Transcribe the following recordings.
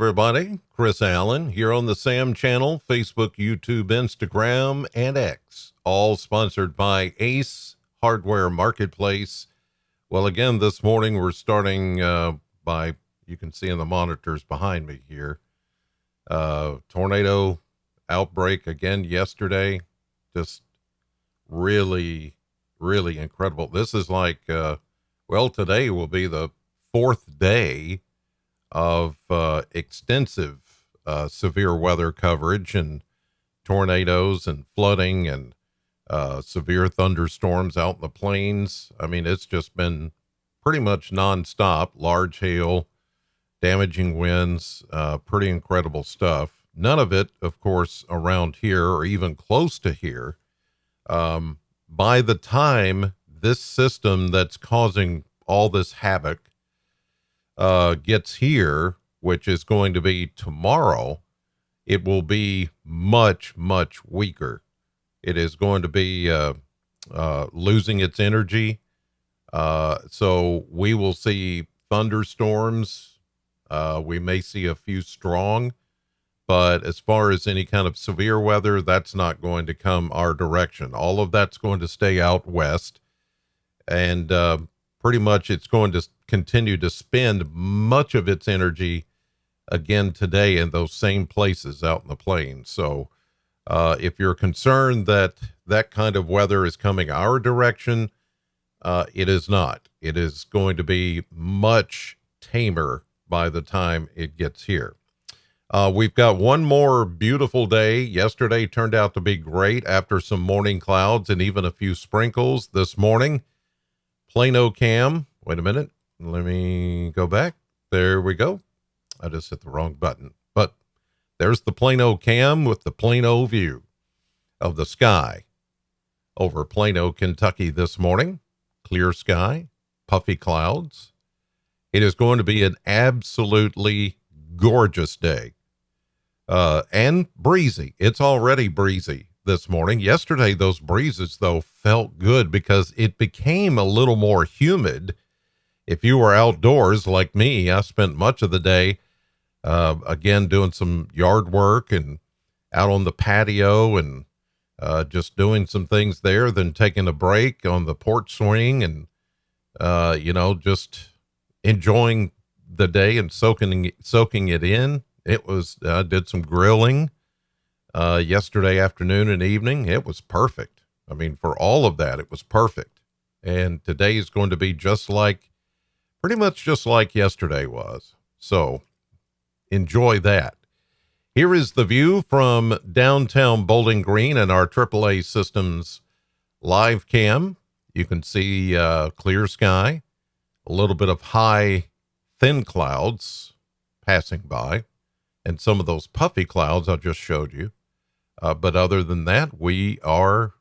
Everybody, Chris Allen here on the Sam channel, Facebook, YouTube, Instagram, and X, all sponsored by Ace Hardware Marketplace. Well, again, this morning we're starting by, you can see in the monitors behind me here, tornado outbreak again yesterday. Just really, really incredible. This is like, today will be the fourth day of extensive severe weather coverage and tornadoes and flooding and severe thunderstorms out in the plains. I mean, it's just been pretty much nonstop. Large hail, damaging winds, pretty incredible stuff. None of it, of course, around here or even close to here. By the time this system that's causing all this havoc gets here, which is going to be tomorrow, it will be much, much weaker. It is going to be losing its energy. So we will see thunderstorms. We may see a few strong, but as far as any kind of severe weather, that's not going to come our direction. All of that's going to stay out west, and pretty much it's going to continue to spend much of its energy again today in those same places out in the plains. So if you're concerned that that kind of weather is coming our direction, it is not. It is going to be much tamer by the time it gets here. We've got one more beautiful day. Yesterday turned out to be great after some morning clouds and even a few sprinkles this morning. Plano cam. Wait a minute. Let me go back. There we go. I just hit the wrong button. But there's the Plano cam with the Plano view of the sky over Plano, Kentucky this morning. Clear sky, puffy clouds. It is going to be an absolutely gorgeous day. And breezy. It's already breezy this morning. Yesterday, those breezes, though, felt good because it became a little more humid. If you were outdoors like me, I spent much of the day, again, doing some yard work and out on the patio and just doing some things there, then taking a break on the porch swing and, just enjoying the day and soaking it in. I did some grilling yesterday afternoon and evening. It was perfect. I mean, for all of that, it was perfect. And today is going to be pretty much just like yesterday was. So enjoy that. Here is the view from downtown Bowling Green and our AAA Systems live cam. You can see clear sky, a little bit of high, thin clouds passing by, and some of those puffy clouds I just showed you. But other than that, we are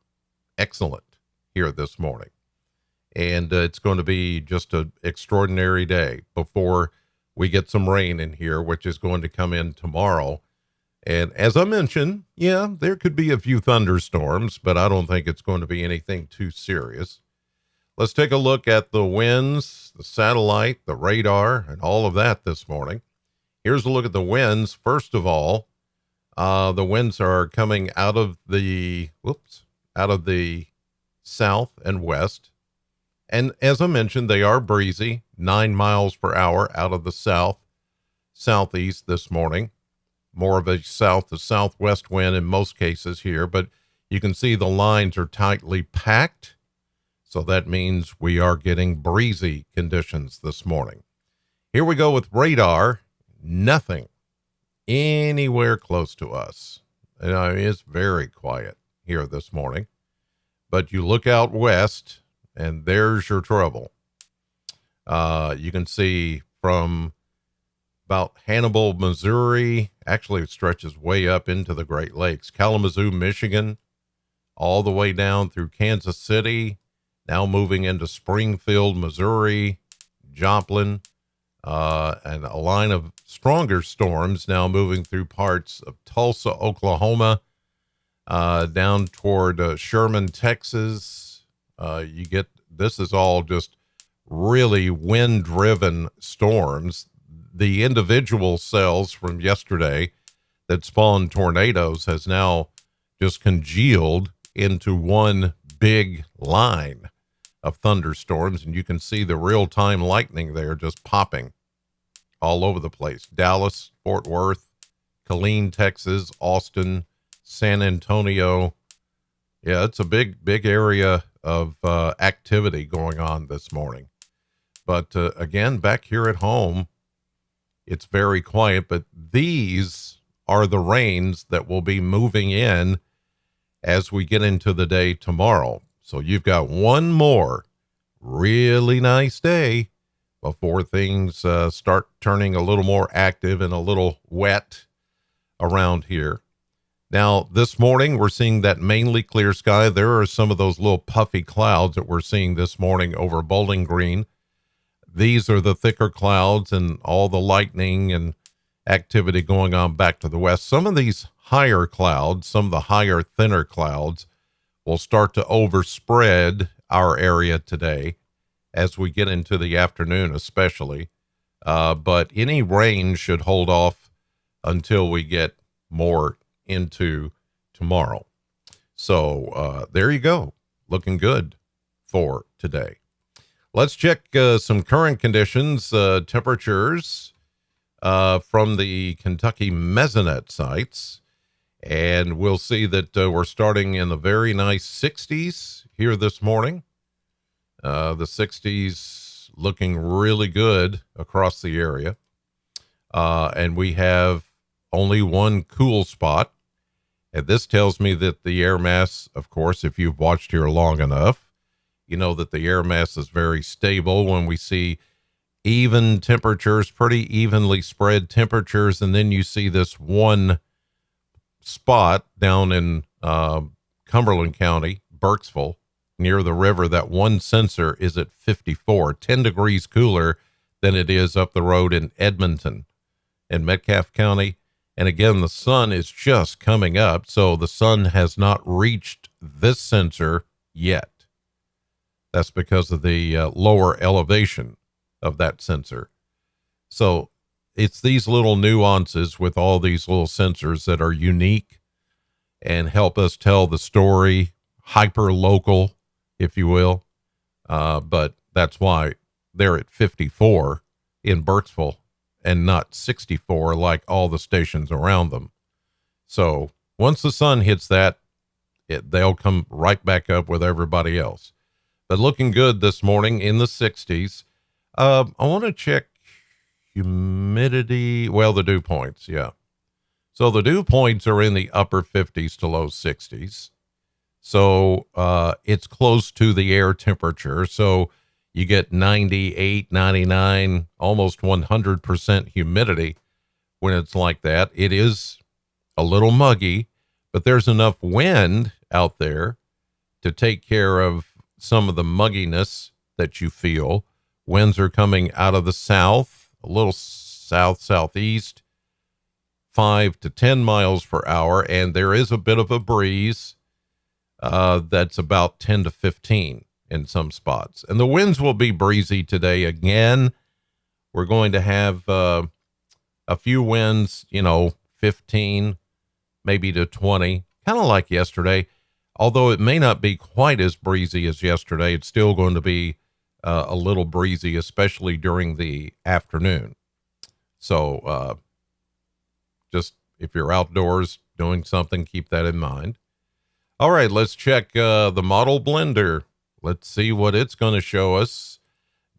excellent here this morning. And it's going to be just an extraordinary day before we get some rain in here, which is going to come in tomorrow. And as I mentioned, there could be a few thunderstorms, but I don't think it's going to be anything too serious. Let's take a look at the winds, the satellite, the radar, and all of that this morning. Here's a look at the winds. First of all, the winds are coming out of the south and west. And as I mentioned, they are breezy, 9 miles per hour out of the southeast this morning. More of a south to southwest wind in most cases here, but you can see the lines are tightly packed. So that means we are getting breezy conditions this morning. Here we go with radar. Nothing anywhere close to us. And it's very quiet here this morning. But you look out west, and there's your trouble. You can see from about Hannibal, Missouri, actually it stretches way up into the Great Lakes, Kalamazoo, Michigan, all the way down through Kansas City, now moving into Springfield, Missouri, Joplin, and a line of stronger storms now moving through parts of Tulsa, Oklahoma, down toward Sherman, Texas. This is all just really wind-driven storms. the individual cells from yesterday that spawned tornadoes has now just congealed into one big line of thunderstorms. And you can see the real-time lightning there just popping all over the place. Dallas, Fort Worth, Killeen, Texas, Austin, San Antonio. Yeah, it's a big area of activity going on this morning. But again, back here at home, it's very quiet. But these are the rains that will be moving in as we get into the day tomorrow. So you've got one more really nice day before things start turning a little more active and a little wet around here. Now, this morning, we're seeing that mainly clear sky. There are some of those little puffy clouds that we're seeing this morning over Bowling Green. These are the thicker clouds and all the lightning and activity going on back to the west. Some of these higher clouds, some of the higher, thinner clouds will start to overspread our area today as we get into the afternoon, especially. But any rain should hold off until we get more into tomorrow. So there you go. Looking good for today. Let's check some current conditions, temperatures from the Kentucky Mesonet sites. And we'll see that we're starting in the very nice 60s here this morning. The 60s looking really good across the area. And we have only one cool spot. And this tells me that the air mass, of course, if you've watched here long enough, you know that the air mass is very stable when we see even temperatures, pretty evenly spread temperatures. And then you see this one spot down in Cumberland County, Burkesville, near the river. That one sensor is at 54, 10 degrees cooler than it is up the road in Edmonton and Metcalfe County. And again, the sun is just coming up, so the sun has not reached this sensor yet. That's because of the lower elevation of that sensor. So it's these little nuances with all these little sensors that are unique and help us tell the story, hyper local, if you will. But that's why they're at 54 in Burkesville and not 64 like all the stations around them. So once the sun hits that, they'll come right back up with everybody else. But looking good this morning in the 60s. I want to check humidity. Well, the dew points, yeah. So the dew points are in the upper 50s to low 60s. So it's close to the air temperature. So you get 98, 99, almost 100% humidity when it's like that. It is a little muggy, but there's enough wind out there to take care of some of the mugginess that you feel. Winds are coming out of the south, a little south-southeast, 5 to 10 miles per hour, and there is a bit of a breeze that's about 10 to 15 in some spots. And the winds will be breezy today again. We're going to have a few winds, 15, maybe to 20, kind of like yesterday. Although it may not be quite as breezy as yesterday, it's still going to be a little breezy, especially during the afternoon. So just if you're outdoors doing something, keep that in mind. All right, let's check the model blender. Let's see what it's going to show us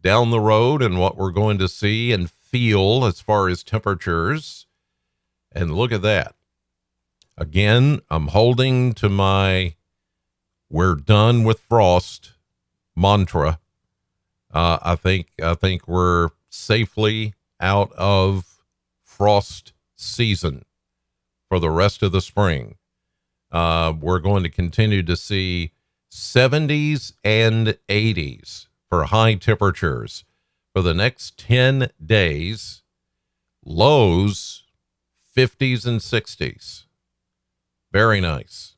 down the road and what we're going to see and feel as far as temperatures. And look at that. Again, I'm holding to my "we're done with frost" mantra. I think we're safely out of frost season for the rest of the spring. We're going to continue to see 70s and 80s for high temperatures for the next 10 days. Lows 50s and 60s. Very nice.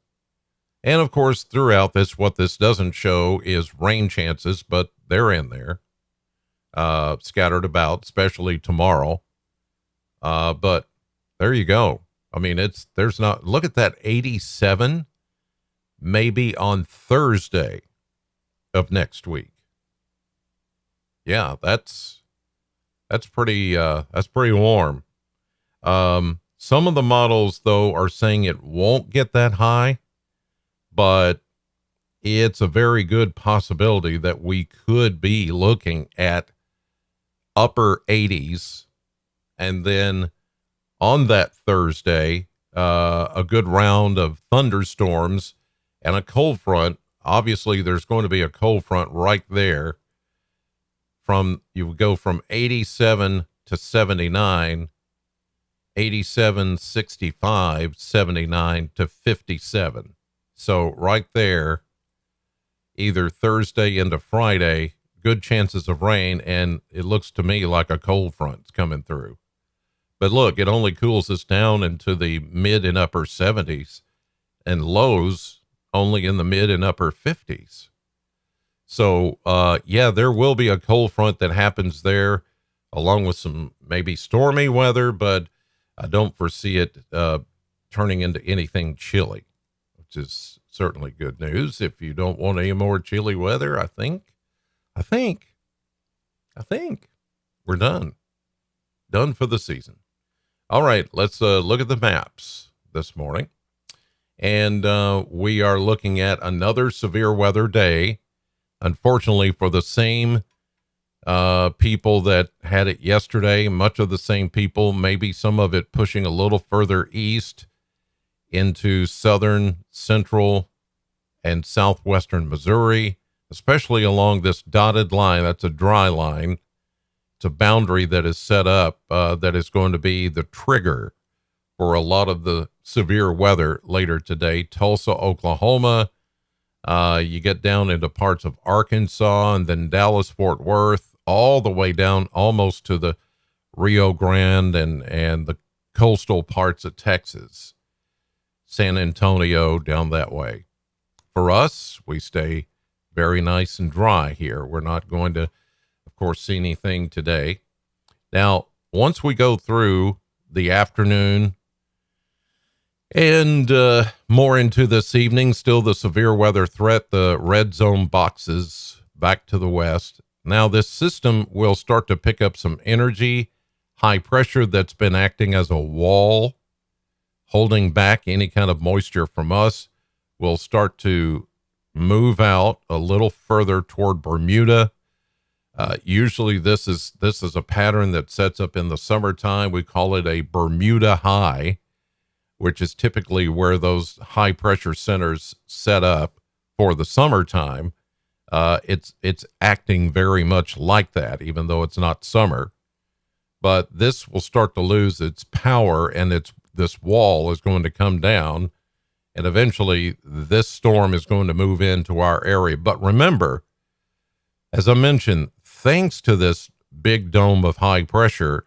And of course, throughout this, what this doesn't show is rain chances, but they're in there, scattered about, especially tomorrow. But there you go. I mean, there's not, look at that 87 maybe on Thursday of next week. Yeah, that's pretty warm. Some of the models though are saying it won't get that high, but it's a very good possibility that we could be looking at upper 80s. And then on that Thursday, a good round of thunderstorms and a cold front. Obviously, there's going to be a cold front right there. You would go from 87 to 79, 87, 65, 79 to 57. So right there, either Thursday into Friday, good chances of rain, and it looks to me like a cold front's coming through. But look, it only cools us down into the mid and upper 70s, and lows only in the mid and upper 50s. So, yeah, there will be a cold front that happens there, along with some maybe stormy weather, but I don't foresee it turning into anything chilly, which is certainly good news. If you don't want any more chilly weather, I think we're done for the season. All right, let's look at the maps this morning. And we are looking at another severe weather day. Unfortunately, for the same people that had it yesterday, much of the same people, maybe some of it pushing a little further east into southern, central, and southwestern Missouri, especially along this dotted line. That's a dry line. It's a boundary that is set up that is going to be the trigger for a lot of the severe weather later today. Tulsa, Oklahoma. You get down into parts of Arkansas and then Dallas, Fort Worth, all the way down almost to the Rio Grande and the coastal parts of Texas, San Antonio, down that way. For us, we stay very nice and dry here. We're not going to, of course, see anything today. Now, once we go through the afternoon and more into this evening, still the severe weather threat, the red zone boxes back to the west. Now, this system will start to pick up some energy, high pressure that's been acting as a wall, holding back any kind of moisture from us, will start to move out a little further toward Bermuda. Usually this is a pattern that sets up in the summertime. We call it a Bermuda high, which is typically where those high pressure centers set up for the summertime. It's acting very much like that, even though it's not summer. But this will start to lose its power, and this wall is going to come down, and eventually this storm is going to move into our area. But remember, as I mentioned, thanks to this big dome of high pressure,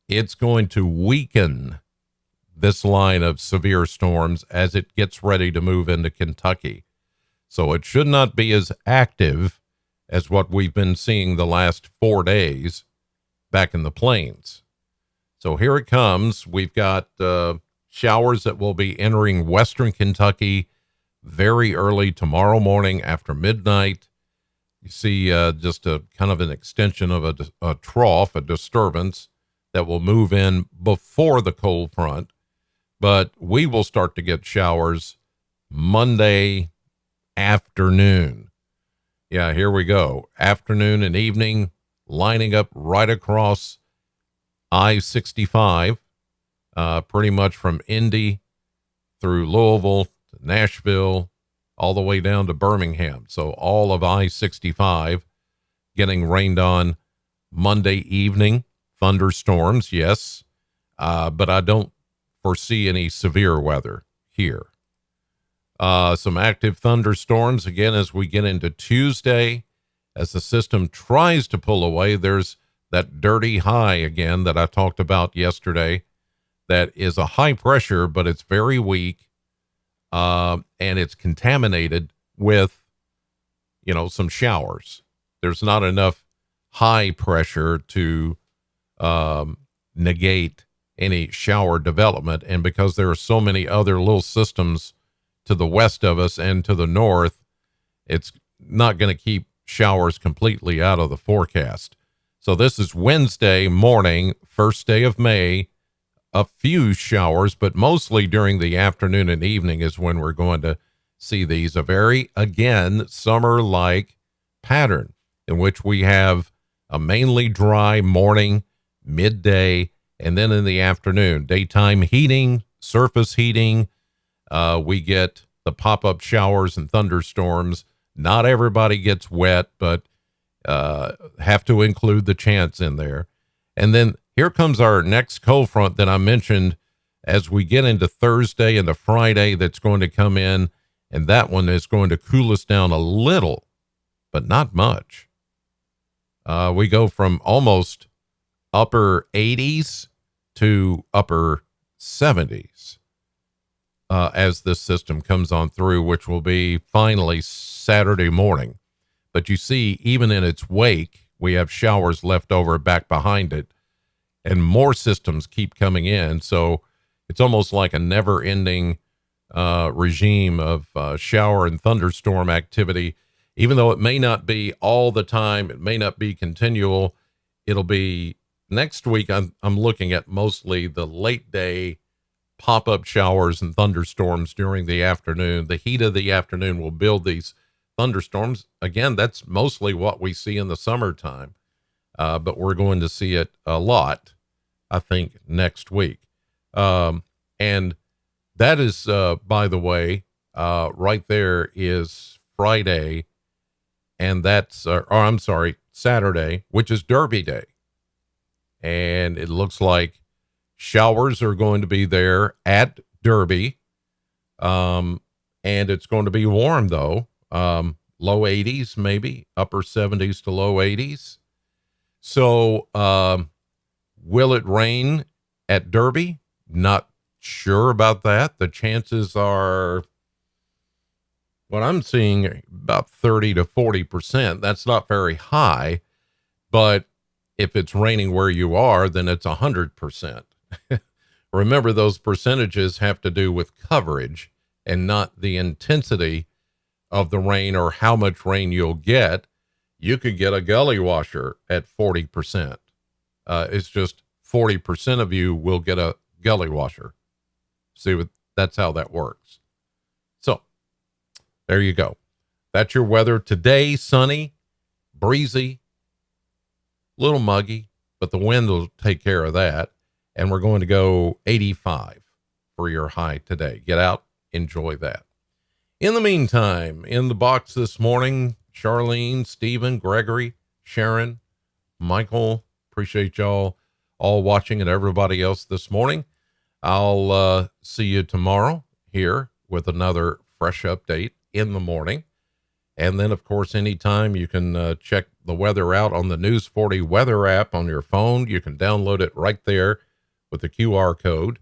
it's going to weaken this line of severe storms as it gets ready to move into Kentucky. So it should not be as active as what we've been seeing the last 4 days back in the plains. So here it comes. We've got showers that will be entering western Kentucky very early tomorrow morning after midnight. You see just a kind of an extension of a trough, a disturbance that will move in before the cold front. But we will start to get showers Monday afternoon. Yeah, here we go. Afternoon and evening, lining up right across I-65, pretty much from Indy through Louisville to Nashville, all the way down to Birmingham. So all of I-65 getting rained on Monday evening. Thunderstorms, yes, but I don't foresee any severe weather here. Some active thunderstorms again as we get into Tuesday. As the system tries to pull away, there's that dirty high again that I talked about yesterday. That is a high pressure, but it's very weak, and it's contaminated with, some showers. There's not enough high pressure to negate any shower development. And because there are so many other little systems to the west of us and to the north, it's not going to keep showers completely out of the forecast. So this is Wednesday morning, first day of May. A few showers, but mostly during the afternoon and evening is when we're going to see these. A very, again, summer-like pattern in which we have a mainly dry morning, midday, and then in the afternoon. Daytime heating, surface heating. We get the pop-up showers and thunderstorms. Not everybody gets wet, but have to include the chance in there. And then here comes our next cold front that I mentioned as we get into Thursday and the Friday that's going to come in, and that one is going to cool us down a little, but not much. We go from almost upper 80s to upper 70s as this system comes on through, which will be finally Saturday morning. But you see, even in its wake, we have showers left over back behind it, and more systems keep coming in. So it's almost like a never-ending regime of shower and thunderstorm activity. Even though it may not be all the time, it may not be continual, it'll be next week. I'm looking at mostly the late day pop-up showers and thunderstorms during the afternoon. The heat of the afternoon will build these thunderstorms. Again, that's mostly what we see in the summertime, but we're going to see it a lot, I think, next week. And that is, by the way, right there is Friday, and that's, I'm sorry, Saturday, which is Derby Day. And it looks like showers are going to be there at Derby. And it's going to be warm, though. Low 80s, maybe upper 70s to low 80s. So, will it rain at Derby? Not sure about that. The chances are, what I'm seeing, about 30 to 40%. That's not very high, but if it's raining where you are, then it's 100%. Remember, those percentages have to do with coverage and not the intensity of the rain or how much rain you'll get. You could get a gully washer at 40%. It's just 40% of you will get a gully washer. See, that's how that works. So there you go. That's your weather today. Sunny, breezy, little muggy, but the wind will take care of that. And we're going to go 85 for your high today. Get out, enjoy that. In the meantime, in the box this morning, Charlene, Stephen, Gregory, Sharon, Michael, appreciate y'all all watching, and everybody else this morning. I'll see you tomorrow here with another fresh update in the morning. And then, of course, anytime you can check the weather out on the News 40 weather app on your phone. You can download it right there with the QR code,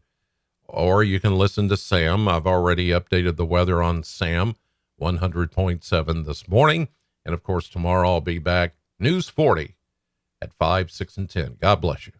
or you can listen to Sam. I've already updated the weather on Sam 100.7 this morning. And of course, tomorrow I'll be back News 40 at 5, 6, and 10. God bless you.